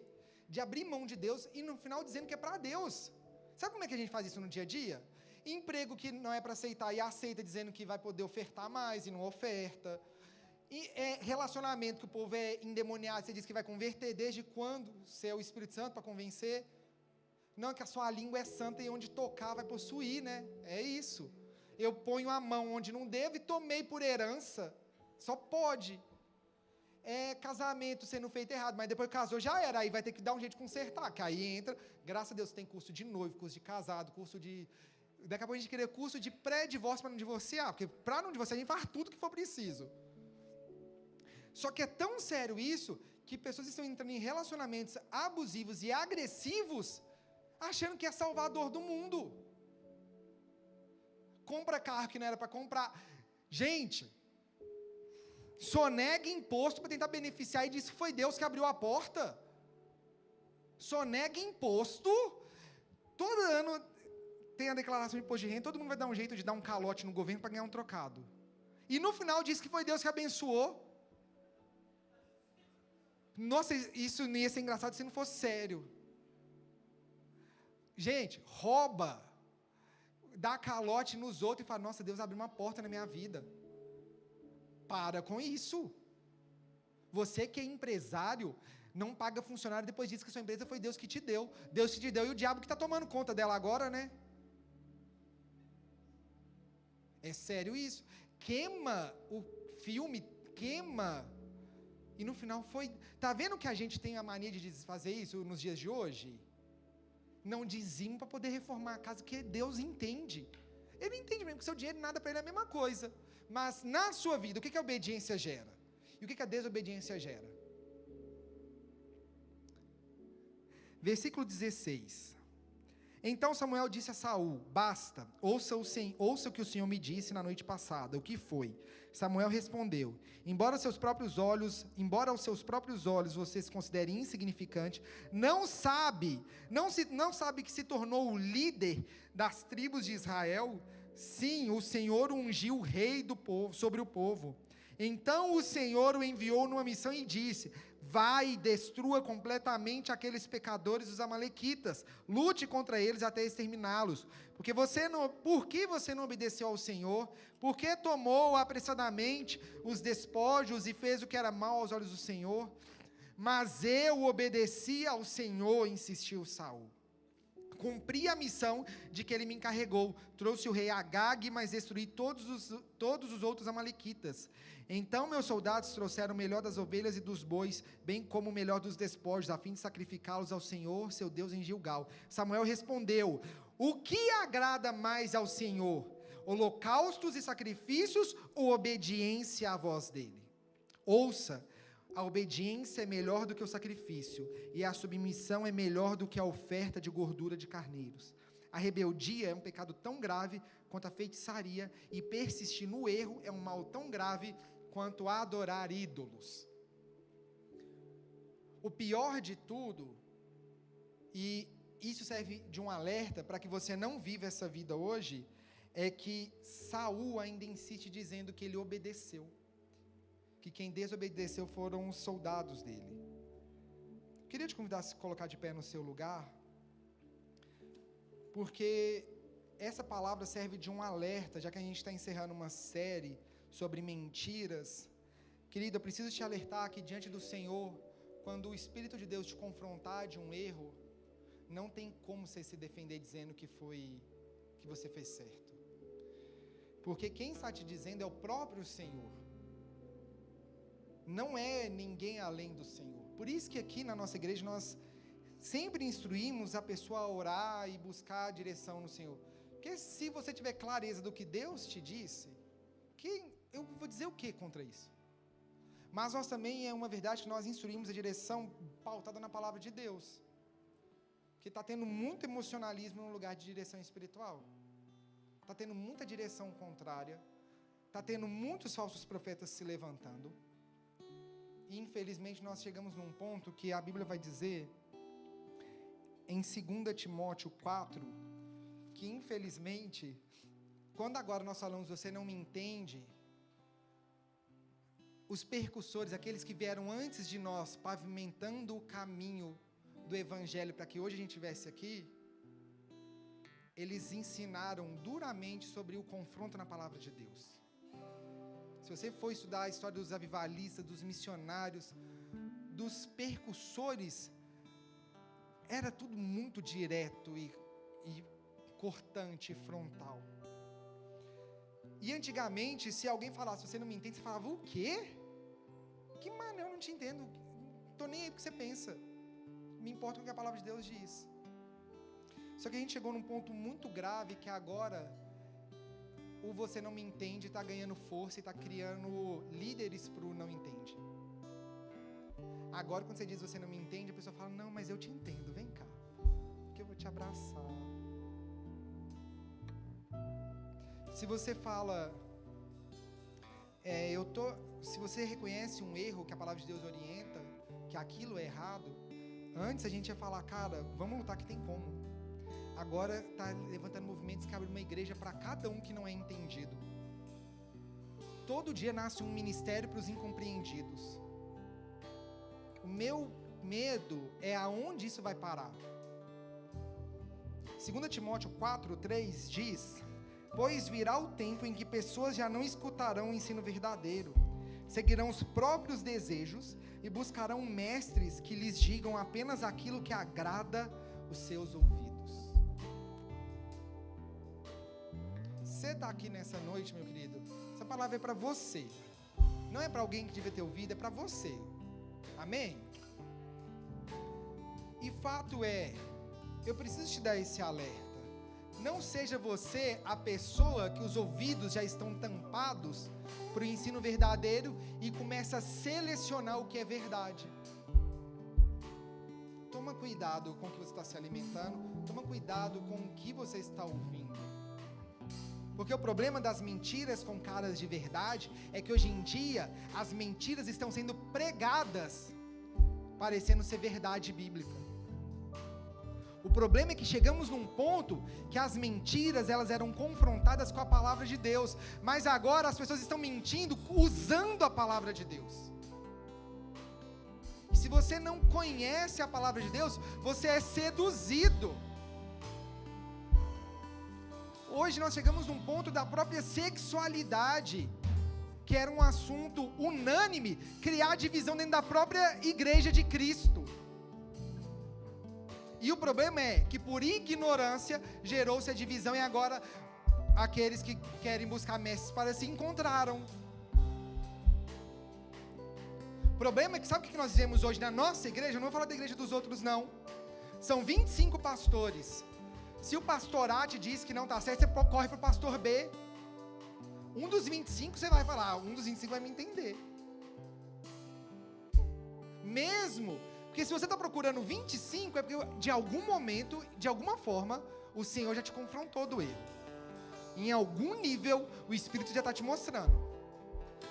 Speaker 2: de abrir mão de Deus, e no final dizendo que é para Deus. Sabe como é que a gente faz isso no dia a dia? Emprego que não é para aceitar e aceita dizendo que vai poder ofertar mais e não oferta. E relacionamento que o povo é endemoniado, você diz que vai converter, desde quando você é o Espírito Santo para convencer? Não, que a sua língua é santa e onde tocar vai possuir, né? É isso. Eu ponho a mão onde não devo e tomei por herança. Só pode. É casamento sendo feito errado, mas depois que casou já era, aí vai ter que dar um jeito de consertar, que aí entra, graças a Deus tem curso de noivo, curso de casado, curso de... Daqui a pouco a gente querer curso de pré-divórcio para não divorciar, porque para não divorciar a gente faz tudo que for preciso. Só que é tão sério isso, que pessoas estão entrando em relacionamentos abusivos e agressivos, achando que é salvador do mundo. Compra carro que não era para comprar. Gente, sonega imposto para tentar beneficiar e diz que foi Deus que abriu a porta. Sonega imposto. Todo ano tem a declaração de imposto de renda, todo mundo vai dar um jeito de dar um calote no governo para ganhar um trocado. E no final diz que foi Deus que abençoou. Nossa, isso não ia ser engraçado se não fosse sério. Gente, rouba, dá calote nos outros e fala, nossa, Deus abriu uma porta na minha vida. Para com isso. Você que é empresário, não paga funcionário, depois diz que sua empresa foi Deus que te deu. Deus que te deu e o diabo que está tomando conta dela agora, né? É sério isso. Queima o filme, queima. E no final foi... Está vendo que a gente tem a mania de fazer isso nos dias de hoje? Não dizimo para poder reformar a casa, que Deus entende. Ele entende mesmo que seu dinheiro nada para ele é a mesma coisa. Mas na sua vida, o que a obediência gera? E o que a desobediência gera? Versículo 16. Então Samuel disse a Saul, basta, ouça o que o Senhor me disse na noite passada. O que foi? Samuel respondeu, embora aos seus próprios olhos você se considere insignificante, não sabe que se tornou o líder das tribos de Israel? Sim, o Senhor ungiu o rei do povo, sobre o povo. Então o Senhor o enviou numa missão e disse, vai e destrua completamente aqueles pecadores, os amalequitas, lute contra eles até exterminá-los, por que você não obedeceu ao Senhor? Por que tomou apressadamente os despojos e fez o que era mal aos olhos do Senhor? Mas eu obedeci ao Senhor, insistiu Saul. Cumpri a missão de que ele me encarregou, trouxe o rei Agag, mas destruí todos os outros amalequitas. Então meus soldados trouxeram o melhor das ovelhas e dos bois, bem como o melhor dos despojos, a fim de sacrificá-los ao Senhor, seu Deus, em Gilgal. Samuel respondeu, o que agrada mais ao Senhor? Holocaustos e sacrifícios ou obediência à voz dele? Ouça, a obediência é melhor do que o sacrifício, e a submissão é melhor do que a oferta de gordura de carneiros. A rebeldia é um pecado tão grave quanto a feitiçaria, e persistir no erro é um mal tão grave quanto adorar ídolos. O pior de tudo, e isso serve de um alerta para que você não viva essa vida hoje, é que Saul ainda insiste dizendo que ele obedeceu. Que quem desobedeceu foram os soldados dele. Queria te convidar a se colocar de pé no seu lugar, porque essa palavra serve de um alerta, já que a gente está encerrando uma série sobre mentiras. Querido, eu preciso te alertar que diante do Senhor, quando o Espírito de Deus te confrontar de um erro, não tem como você se defender dizendo que você fez certo. Porque quem está te dizendo é o próprio Senhor. Não é ninguém além do Senhor. Por isso que aqui na nossa igreja nós sempre instruímos a pessoa a orar e buscar a direção no Senhor. Porque se você tiver clareza do que Deus te disse, eu vou dizer o que contra isso? Mas nós também é uma verdade que nós instruímos a direção pautada na palavra de Deus. Que está tendo muito emocionalismo no lugar de direção espiritual. Está tendo muita direção contrária. Está tendo muitos falsos profetas se levantando. E infelizmente nós chegamos num ponto que a Bíblia vai dizer, em 2 Timóteo 4, que infelizmente, quando agora nós falamos, você não me entende, os percussores, aqueles que vieram antes de nós, pavimentando o caminho do Evangelho para que hoje a gente estivesse aqui, eles ensinaram duramente sobre o confronto na palavra de Deus. Se você for estudar a história dos avivalistas, dos missionários, dos percussores, era tudo muito direto e cortante, frontal. E antigamente, se alguém falasse, você não me entende, você falava, o quê? Que mano, eu não te entendo, não estou nem aí porque você pensa, me importa o que a palavra de Deus diz. Só que a gente chegou num ponto muito grave, que agora, o você não me entende está ganhando força e está criando líderes para o não entende. Agora quando você diz você não me entende, a pessoa fala, não, mas eu te entendo, vem cá, que eu vou te abraçar. Se você fala, se você reconhece um erro que a palavra de Deus orienta, que aquilo é errado, antes a gente ia falar, cara, vamos lutar que tem como. Agora está levantando movimentos que abrem uma igreja para cada um que não é entendido. Todo dia nasce um ministério para os incompreendidos. O meu medo é aonde isso vai parar. 2 Timóteo 4:3 diz, pois virá o tempo em que pessoas já não escutarão o ensino verdadeiro, seguirão os próprios desejos e buscarão mestres que lhes digam apenas aquilo que agrada os seus ouvidos. Você está aqui nessa noite, meu querido, essa palavra é para você, não é para alguém que devia ter ouvido, é para você, amém? E fato é, eu preciso te dar esse alerta, não seja você a pessoa que os ouvidos já estão tampados para o ensino verdadeiro e começa a selecionar o que é verdade. Toma cuidado com o que você está se alimentando, toma cuidado com o que você está ouvindo. Porque o problema das mentiras com caras de verdade é que hoje em dia as mentiras estão sendo pregadas parecendo ser verdade bíblica. O problema é que chegamos num ponto que as mentiras elas eram confrontadas com a palavra de Deus, mas agora as pessoas estão mentindo usando a palavra de Deus. E se você não conhece a palavra de Deus, você é seduzido. Hoje nós chegamos num ponto da própria sexualidade, que era um assunto unânime, criar divisão dentro da própria igreja de Cristo. E o problema é que por ignorância gerou-se a divisão e agora aqueles que querem buscar mestres para si encontraram. O problema é que sabe o que nós dizemos hoje na nossa igreja? Eu não vou falar da igreja dos outros não. São 25 pastores. Se o pastor A te diz que não está certo, você corre para o pastor B. Um dos 25 você vai falar, um dos 25 vai me entender. Mesmo, porque se você está procurando 25, é porque de algum momento, de alguma forma, o Senhor já te confrontou do erro. Em algum nível, o Espírito já está te mostrando.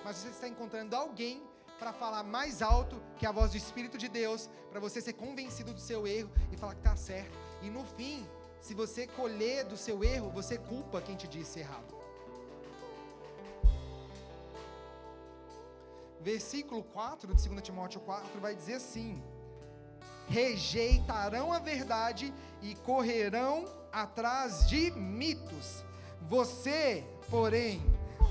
Speaker 2: Mas você está encontrando alguém para falar mais alto que a voz do Espírito de Deus, para você ser convencido do seu erro e falar que está certo. E no fim, se você colher do seu erro, você culpa quem te disse errado. Versículo 4 de 2 Timóteo 4 vai dizer assim: rejeitarão a verdade e correrão atrás de mitos. Você, porém,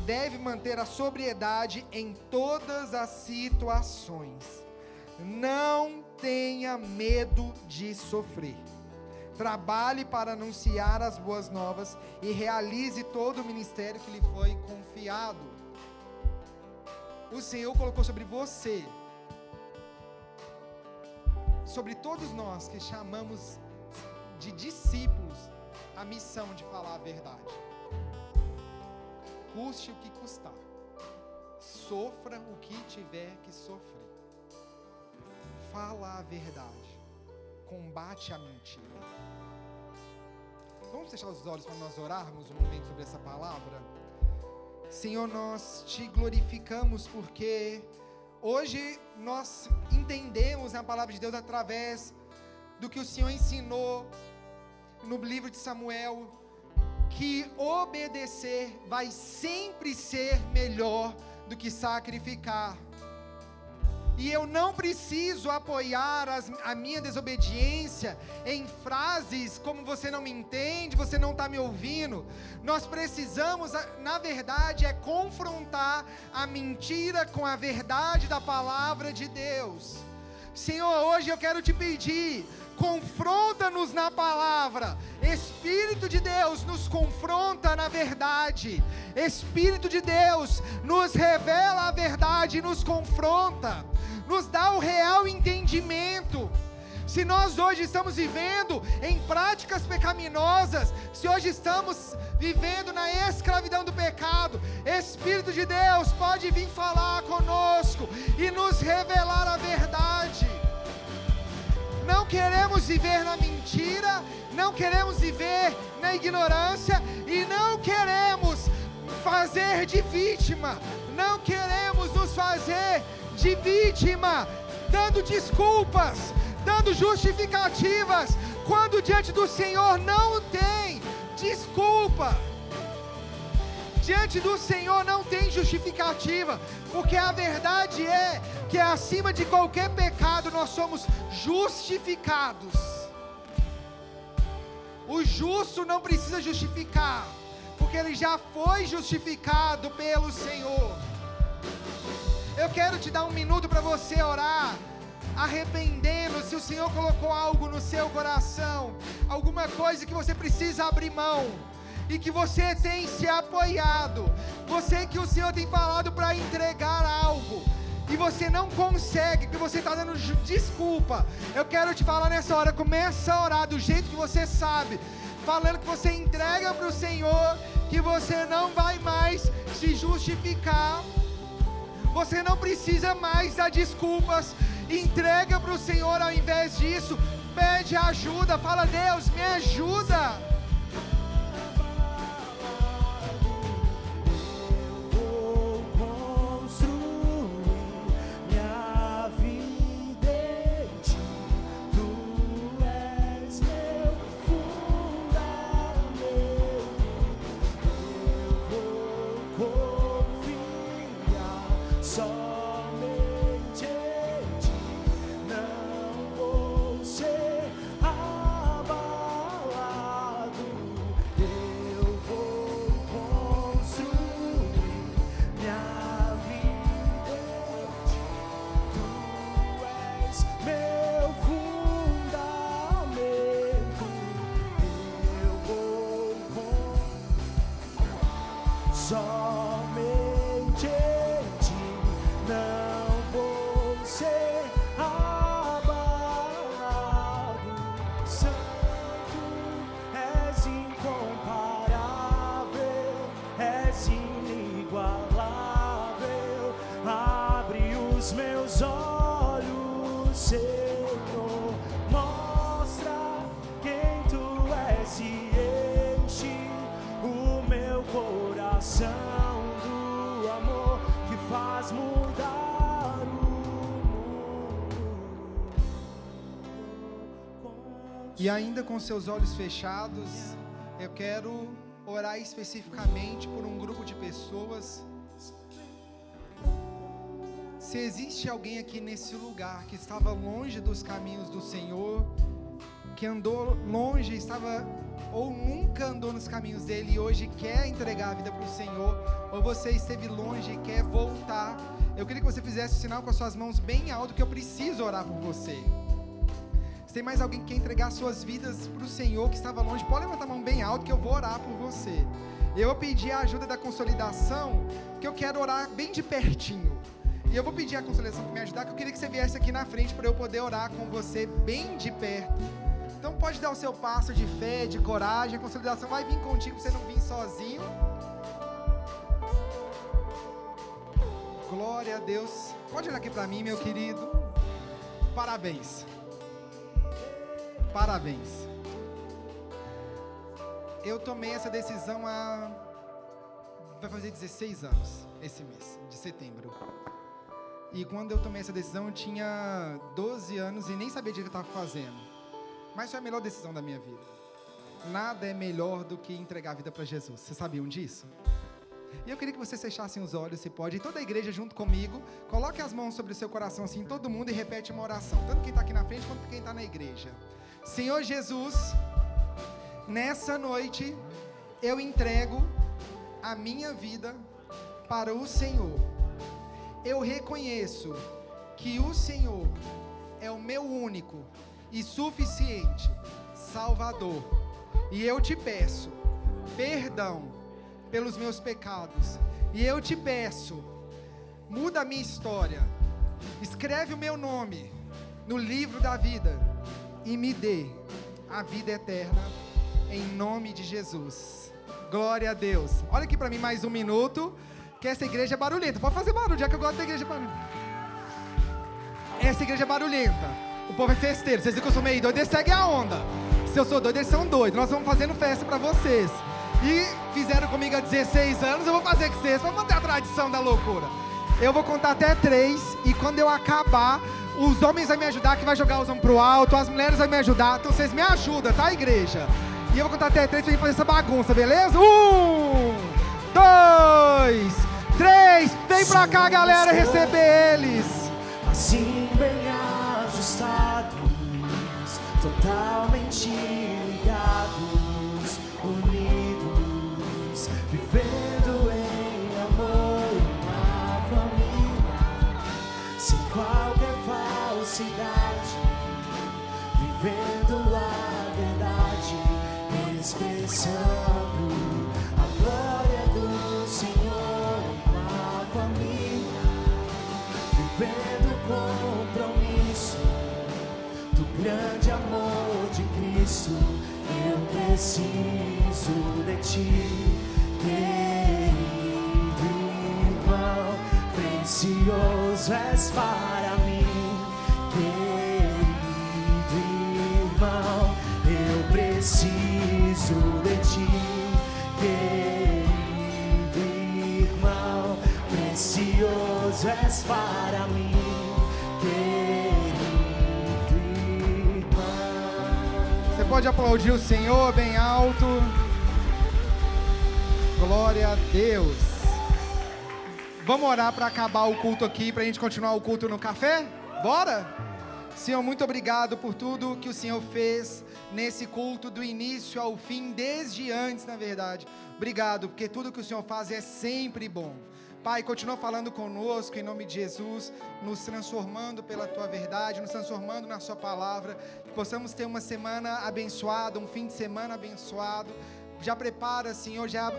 Speaker 2: deve manter a sobriedade em todas as situações. Não tenha medo de sofrer. Trabalhe para anunciar as boas novas e realize todo o ministério que lhe foi confiado. O Senhor colocou sobre você, sobre todos nós que chamamos de discípulos, a missão de falar a verdade. Custe o que custar, sofra o que tiver que sofrer. Fala a verdade, combate a mentira. Vamos fechar os olhos para nós orarmos um momento sobre essa palavra? Senhor, nós te glorificamos porque hoje nós entendemos a palavra de Deus através do que o Senhor ensinou no livro de Samuel, que obedecer vai sempre ser melhor do que sacrificar. E eu não preciso apoiar a minha desobediência em frases como você não me entende, você não está me ouvindo. Nós precisamos, na verdade, confrontar a mentira com a verdade da palavra de Deus. Senhor, hoje eu quero te pedir, confronta-nos na palavra. Espírito de Deus, nos confronta na verdade. Espírito de Deus, nos revela a verdade e nos confronta. Nos dá o real entendimento. Se nós hoje estamos vivendo em práticas pecaminosas, se hoje estamos vivendo na escravidão do pecado, Espírito de Deus pode vir falar conosco e nos revelar a verdade. Não queremos viver na mentira, não queremos viver na ignorância e não queremos fazer de vítima, não queremos nos fazer de vítima, dando desculpas, dando justificativas, quando diante do Senhor não tem desculpa. Diante do Senhor não tem justificativa, porque a verdade é que acima de qualquer pecado nós somos justificados. O justo não precisa justificar, porque ele já foi justificado pelo Senhor. Eu quero te dar um minuto para você orar, arrependendo. Se o Senhor colocou algo no seu coração, alguma coisa que você precisa abrir mão, e que você tem se apoiado, você que o Senhor tem falado para entregar algo, e você não consegue, que você está dando desculpa, eu quero te falar nessa hora, começa a orar do jeito que você sabe, falando que você entrega para o Senhor, que você não vai mais se justificar, você não precisa mais dar desculpas, entrega para o Senhor. Ao invés disso, pede ajuda, fala: Deus, me ajuda. E ainda com seus olhos fechados, eu quero orar especificamente por um grupo de pessoas. Se existe alguém aqui nesse lugar que estava longe dos caminhos do Senhor, que andou longe, estava ou nunca andou nos caminhos dele e hoje quer entregar a vida para o Senhor, ou você esteve longe e quer voltar, eu queria que você fizesse o sinal com as suas mãos bem alto, que eu preciso orar por você. Se tem mais alguém que quer entregar suas vidas para o Senhor, que estava longe, pode levantar a mão bem alto que eu vou orar por você. Eu vou pedir a ajuda da consolidação, que eu quero orar bem de pertinho. E eu vou pedir a consolidação para me ajudar, que eu queria que você viesse aqui na frente para eu poder orar com você bem de perto. Então pode dar o seu passo de fé, de coragem, a consolidação vai vir contigo, você não vir sozinho. Glória a Deus. Pode olhar aqui para mim, meu querido. Parabéns. Parabéns. Eu tomei essa decisão vai fazer 16 anos esse mês de setembro. E quando eu tomei essa decisão eu tinha 12 anos e nem sabia o que eu estava fazendo. Mas foi a melhor decisão da minha vida. Nada é melhor do que entregar a vida para Jesus. Vocês sabiam disso? E eu queria que vocês fechassem os olhos, se pode, e toda a igreja junto comigo, coloque as mãos sobre o seu coração assim, todo mundo, e repete uma oração, tanto quem está aqui na frente quanto quem está na igreja. Senhor Jesus, nessa noite eu entrego a minha vida para o Senhor. Eu reconheço que o Senhor é o meu único e suficiente Salvador. E eu te peço perdão pelos meus pecados. E eu te peço, muda a minha história. Escreve o meu nome no livro da vida e me dê a vida eterna em nome de Jesus. Glória a Deus. Olha aqui para mim mais um minuto, que essa igreja é barulhenta. Pode fazer barulho, já que eu gosto da igreja barulhenta. Essa igreja é barulhenta. O povo é festeiro. Vocês viram que eu sou meio doido, eles seguem a onda. Se eu sou doido, eles são doidos. Nós vamos fazendo festa para vocês. E fizeram comigo há 16 anos, eu vou fazer com vocês. Vamos manter a tradição da loucura. Eu vou contar até 3. E quando eu acabar, os homens vão me ajudar, que vai jogar os homens pro alto. As mulheres vão me ajudar. Então vocês me ajudam, tá, igreja? E eu vou contar até 3 pra gente fazer essa bagunça, beleza? 1, 2, 3. Vem pra cá, galera, receber eles.
Speaker 3: Assim bem ajustados, totalmente ligados, unidos, vivendo em amor, uma família, sem qualquer falsidade, vivendo a verdade, expressando a glória do Senhor, uma família, vivendo o compromisso do grande amor de Cristo. Eu preciso de ti, querido irmão, precioso és para mim, querido irmão. Eu preciso de ti, querido irmão, precioso és para mim, querido irmão.
Speaker 2: Você pode aplaudir o Senhor bem alto. Glória a Deus. Vamos orar para acabar o culto aqui, para a gente continuar o culto no café? Bora? Senhor, muito obrigado por tudo que o Senhor fez nesse culto, do início ao fim, desde antes, na verdade. Obrigado, porque tudo que o Senhor faz é sempre bom. Pai, continua falando conosco em nome de Jesus, nos transformando pela Tua verdade, nos transformando na Sua palavra, que possamos ter uma semana abençoada, um fim de semana abençoado. Já prepara, Senhor, já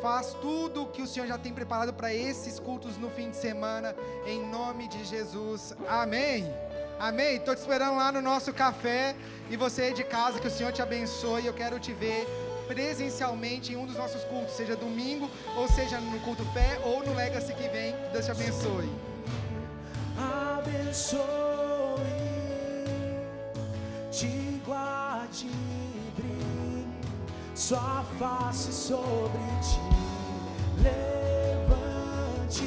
Speaker 2: faz tudo o que o Senhor já tem preparado para esses cultos no fim de semana, em nome de Jesus. Amém. Amém. Estou te esperando lá no nosso café, e você aí de casa, que o Senhor te abençoe. Eu quero te ver presencialmente em um dos nossos cultos, seja domingo, ou seja no culto fé, ou no Legacy que vem. Deus te abençoe.
Speaker 3: Abençoe, te guarde e brilhe sua face sobre ti, levante,